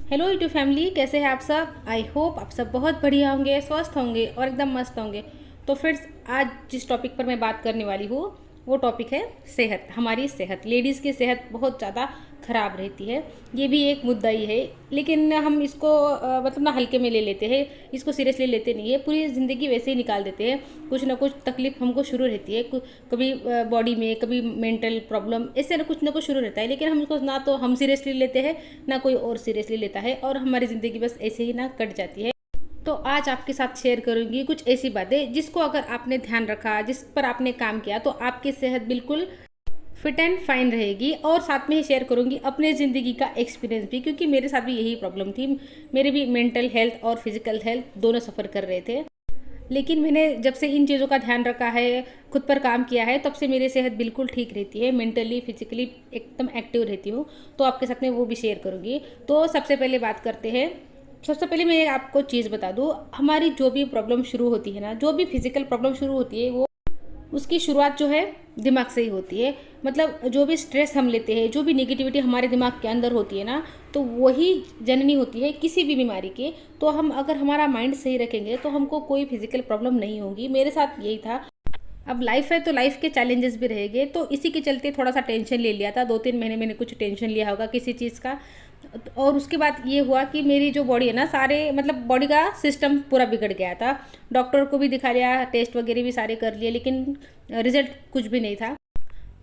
Hello YouTube family, कैसे हैं आप सब। आई होप आप सब बहुत बढ़िया होंगे, स्वस्थ होंगे और एकदम मस्त होंगे। तो फ्रेंड्स, आज जिस टॉपिक पर मैं बात करने वाली हूँ वो टॉपिक है सेहत। हमारी सेहत, लेडीज़ की सेहत बहुत ज़्यादा ख़राब रहती है। ये भी एक मुद्दा ही है, लेकिन हम इसको मतलब ना हल्के में ले लेते हैं, इसको सीरियसली लेते नहीं है। पूरी ज़िंदगी वैसे ही निकाल देते हैं। कुछ ना कुछ तकलीफ हमको शुरू रहती है, कभी बॉडी में, कभी मेंटल प्रॉब्लम, ऐसे ना कुछ शुरू रहता है। लेकिन हम इसको ना तो हम सीरियसली लेते हैं, ना कोई और सीरियसली लेता है, और हमारी ज़िंदगी बस ऐसे ही ना कट जाती है। तो आज आपके साथ शेयर करूंगी कुछ ऐसी बातें जिसको अगर आपने ध्यान रखा, जिस पर आपने काम किया, तो आपकी सेहत बिल्कुल फिट एंड फाइन रहेगी। और साथ में ही शेयर करूंगी अपने ज़िंदगी का एक्सपीरियंस भी, क्योंकि मेरे साथ भी यही प्रॉब्लम थी। मेरे भी मेंटल हेल्थ और फिजिकल हेल्थ दोनों सफ़र कर रहे थे। लेकिन मैंने जब से इन चीज़ों का ध्यान रखा है, खुद पर काम किया है, तब से मेरी सेहत बिल्कुल ठीक रहती है। मेंटली फिजिकली एकदम एक्टिव रहती हूँ। तो आपके साथ में वो भी शेयर करूँगी। तो सबसे पहले बात करते हैं। सबसे पहले मैं आपको चीज़ बता दूँ, हमारी जो भी प्रॉब्लम शुरू होती है ना, जो भी फिजिकल प्रॉब्लम शुरू होती है, वो उसकी शुरुआत जो है दिमाग से ही होती है। मतलब जो भी स्ट्रेस हम लेते हैं, जो भी नेगेटिविटी हमारे दिमाग के अंदर होती है ना, तो वही जननी होती है किसी भी बीमारी की। तो हम अगर हमारा माइंड सही रखेंगे तो हमको कोई फिजिकल प्रॉब्लम नहीं होगी। मेरे साथ यही था। अब लाइफ है तो लाइफ के चैलेंजेस भी रहेंगे, तो इसी के चलते थोड़ा सा टेंशन ले लिया था। 2-3 महीने मैंने कुछ टेंशन लिया होगा किसी चीज़ का। और उसके बाद ये हुआ कि मेरी जो बॉडी है ना, सारे मतलब बॉडी का सिस्टम पूरा बिगड़ गया था। डॉक्टर को भी दिखा लिया, टेस्ट वगैरह भी सारे कर लिए, लेकिन रिजल्ट कुछ भी नहीं था।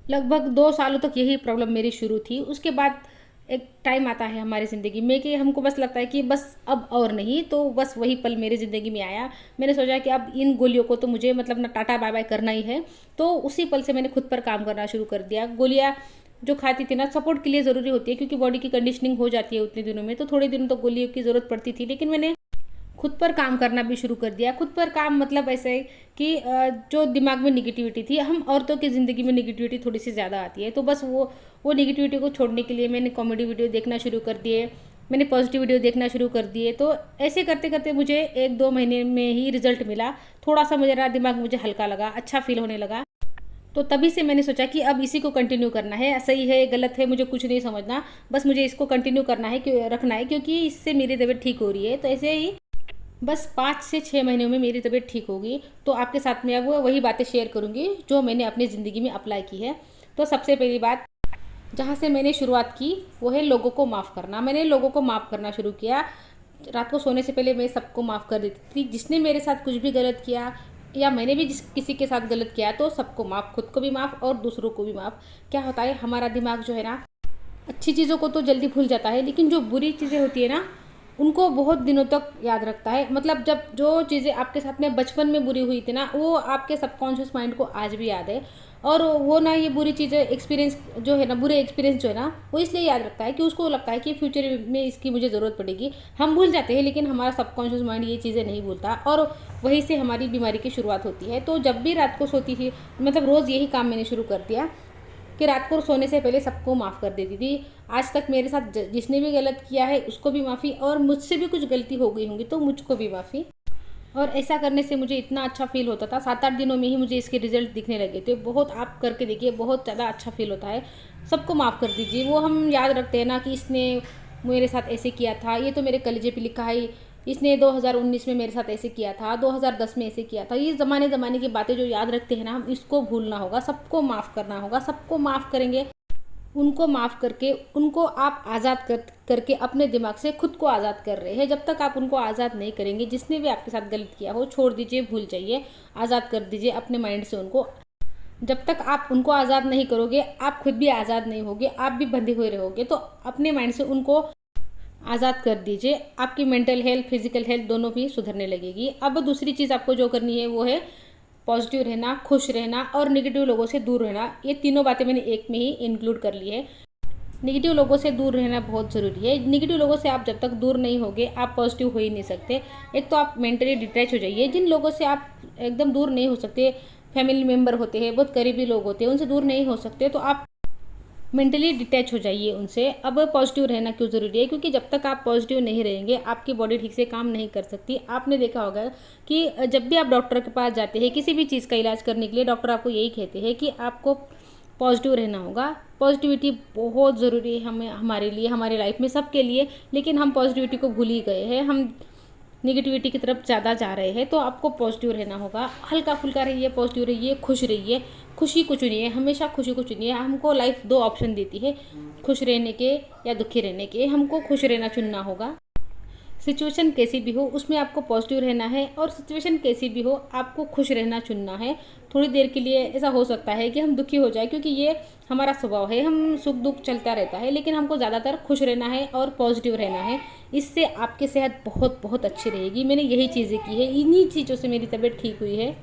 लगभग 2 सालों तक यही प्रॉब्लम मेरी शुरू थी। उसके बाद एक टाइम आता है हमारी ज़िंदगी में कि हमको बस लगता है कि बस अब और नहीं, तो बस वही पल मेरी ज़िंदगी में आया। मैंने सोचा कि अब इन गोलियों को तो मुझे मतलब ना टाटा बाय बाय करना ही है। तो उसी पल से मैंने खुद पर काम करना शुरू कर दिया। गोलियाँ जो खाती थी ना, सपोर्ट के लिए ज़रूरी होती है, क्योंकि बॉडी की कंडीशनिंग हो जाती है उतने दिनों में, तो थोड़े दिनों तक गोलियों की ज़रूरत पड़ती थी। लेकिन मैंने खुद पर काम करना भी शुरू कर दिया। खुद पर काम मतलब ऐसे है कि जो दिमाग में निगेटिविटी थी, हम औरतों की ज़िंदगी में निगेटिविटी थोड़ी सी ज़्यादा आती है, तो बस वो निगेटिविटी को छोड़ने के लिए मैंने कॉमेडी वीडियो देखना शुरू कर दिए, मैंने पॉजिटिव वीडियो देखना शुरू कर दिए। तो ऐसे करते करते मुझे 1-2 महीने में ही रिजल्ट मिला। थोड़ा सा मेरा दिमाग मुझे हल्का लगा, अच्छा फील होने लगा। तो तभी से मैंने सोचा कि अब इसी को कंटिन्यू करना है। सही है गलत है मुझे कुछ नहीं समझना, बस मुझे इसको कंटिन्यू करना है, रखना है, क्योंकि इससे मेरी तबीयत ठीक हो रही है। तो ऐसे ही बस 5 से 6 महीनों में मेरी तबीयत ठीक होगी। तो आपके साथ में अब वही बातें शेयर करूंगी जो मैंने अपनी ज़िंदगी में अप्लाई की है। तो सबसे पहली बात जहाँ से मैंने शुरुआत की वो है लोगों को माफ़ करना। मैंने लोगों को माफ़ करना शुरू किया। रात को सोने से पहले मैं सबको माफ़ कर देती थी। जिसने मेरे साथ कुछ भी गलत किया, या मैंने भी जिस किसी के साथ गलत किया, तो सबको माफ़, खुद को भी माफ़ और दूसरों को भी माफ़। क्या होता है, हमारा दिमाग जो है ना, अच्छी चीज़ों को तो जल्दी भूल जाता है, लेकिन जो बुरी चीज़ें होती है ना, उनको बहुत दिनों तक याद रखता है। मतलब जब जो चीज़ें आपके साथ में बचपन में बुरी हुई थी ना, वो आपके सबकॉन्शियस माइंड को आज भी याद है। और वो ना, ये बुरी चीज़ें एक्सपीरियंस जो है ना, बुरे एक्सपीरियंस जो है ना, वो इसलिए याद रखता है कि उसको लगता है कि फ्यूचर में इसकी मुझे ज़रूरत पड़ेगी। हम भूल जाते हैं, लेकिन हमारा सबकॉन्शियस माइंड ये चीज़ें नहीं भूलता, और वहीं से हमारी बीमारी की शुरुआत होती है। तो जब भी रात को सोती थी, मतलब रोज़ यही काम मैंने शुरू कर दिया कि रात को सोने से पहले सबको माफ़ कर देती थी। आज तक मेरे साथ जिसने भी गलत किया है उसको भी माफ़ी, और मुझसे भी कुछ गलती हो गई होंगी तो मुझको भी माफ़ी। और ऐसा करने से मुझे इतना अच्छा फील होता था। 7-8 दिनों में ही मुझे इसके रिजल्ट दिखने लगे थे। बहुत आप करके देखिए, बहुत ज़्यादा अच्छा फील होता है। सबको माफ़ कर दीजिए। वो हम याद रखते हैं ना कि इसने मेरे साथ ऐसे किया था, ये तो मेरे कलेजे पे लिखा है, इसने 2019 में मेरे साथ ऐसे किया था, 2010 में ऐसे किया था। ये ज़माने की बातें जो याद रखते हैं ना, हम इसको भूलना होगा। सबको माफ़ करना होगा। सबको माफ़ करेंगे, उनको माफ़ करके उनको आप आज़ाद करके अपने दिमाग से खुद को आज़ाद कर रहे हैं। जब तक आप उनको आज़ाद नहीं करेंगे, जिसने भी आपके साथ गलत किया हो, छोड़ दीजिए, भूल जाइए, आज़ाद कर दीजिए अपने माइंड से उनको। जब तक आप उनको आज़ाद नहीं करोगे, आप खुद भी आज़ाद नहीं होगे, आप भी बंधे हुए रहोगे। तो अपने माइंड से उनको आज़ाद कर दीजिए। आपकी मेंटल हेल्थ, फिजिकल हेल्थ दोनों भी सुधरने लगेगी। अब दूसरी चीज़ आपको जो करनी है वो है पॉजिटिव रहना, खुश रहना और नेगेटिव लोगों से दूर रहना। ये तीनों बातें मैंने एक में ही इंक्लूड कर ली है। नेगेटिव लोगों से दूर रहना बहुत ज़रूरी है। नेगेटिव लोगों से आप जब तक दूर नहीं होगे, आप पॉजिटिव हो ही नहीं सकते। एक तो आप मेंटली डिटैच हो जाइए। जिन लोगों से आप एकदम दूर नहीं हो सकते, फैमिली मेम्बर होते हैं, बहुत करीबी लोग होते हैं, उनसे दूर नहीं हो सकते, तो आप मेंटली डिटैच हो जाइए उनसे। अब पॉजिटिव रहना क्यों ज़रूरी है, क्योंकि जब तक आप पॉजिटिव नहीं रहेंगे, आपकी बॉडी ठीक से काम नहीं कर सकती। आपने देखा होगा कि जब भी आप डॉक्टर के पास जाते हैं किसी भी चीज़ का इलाज करने के लिए, डॉक्टर आपको यही कहते हैं कि आपको पॉजिटिव रहना होगा। पॉजिटिविटी बहुत ज़रूरी है हमें, हमारे लिए, हमारे लाइफ में, सबके लिए। लेकिन हम पॉजिटिविटी को भूल ही गए हैं, हम निगेटिविटी की तरफ ज़्यादा जा रहे हैं। तो आपको पॉजिटिव रहना होगा, हल्का फुल्का रहिए, पॉजिटिव रहिए, खुश रहिए। खुशी को चुनिए, हमेशा खुशी को चुनिए। हमको लाइफ दो ऑप्शन देती है, खुश रहने के या दुखी रहने के। हमको खुश रहना चुनना होगा। सिचुएशन कैसी भी हो उसमें आपको पॉजिटिव रहना है, और सिचुएशन कैसी भी हो आपको खुश रहना चुनना है। थोड़ी देर के लिए ऐसा हो सकता है कि हम दुखी हो जाए, क्योंकि ये हमारा स्वभाव है, हम सुख दुख चलता रहता है। लेकिन हमको ज़्यादातर खुश रहना है और पॉजिटिव रहना है। इससे आपकी सेहत बहुत बहुत अच्छी रहेगी। मैंने यही चीज़ें की है, इन्हीं चीज़ों से मेरी तबीयत ठीक हुई है।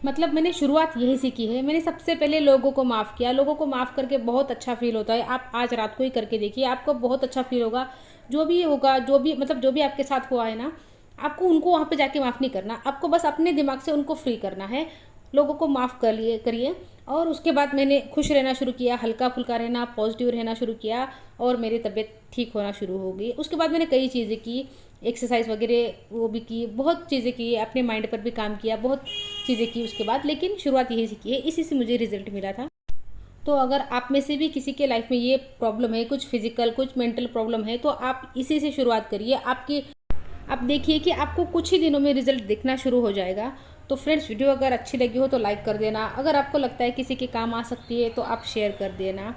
मतलब मैंने शुरुआत यही से की है। मैंने सबसे पहले लोगों को माफ़ किया। लोगों को माफ़ करके बहुत अच्छा फील होता है। आप आज रात को ही करके देखिए, आपको बहुत अच्छा फील होगा। जो भी होगा, जो भी मतलब जो भी आपके साथ हुआ है ना, आपको उनको वहाँ पे जाके माफ़ नहीं करना। आपको बस अपने दिमाग से उनको फ्री करना है। लोगों को माफ़ करिए। और उसके बाद मैंने खुश रहना शुरू किया, हल्का फुल्का रहना, पॉजिटिव रहना शुरू किया, और मेरी तबीयत ठीक होना शुरू हो गई। उसके बाद मैंने कई चीज़ें की, एक्सरसाइज वगैरह वो भी की, बहुत चीज़ें की, अपने माइंड पर भी काम किया, बहुत चीज़ें की उसके बाद। लेकिन शुरुआत यही से की है, इसी से मुझे रिजल्ट मिला था। तो अगर आप में से भी किसी के लाइफ में ये प्रॉब्लम है, कुछ फिजिकल कुछ मेंटल प्रॉब्लम है, तो आप इसी से शुरुआत करिए। आप देखिए कि आपको कुछ ही दिनों में रिजल्ट दिखना शुरू हो जाएगा। तो फ्रेंड्स, वीडियो अगर अच्छी लगी हो तो लाइक कर देना। अगर आपको लगता है किसी के काम आ सकती है तो आप शेयर कर देना।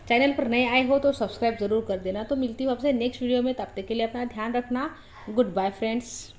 चैनल पर नए आए हो तो सब्सक्राइब ज़रूर कर देना। तो मिलती हूँ आपसे नेक्स्ट वीडियो में, तब तक के लिए अपना ध्यान रखना। Good bye friends.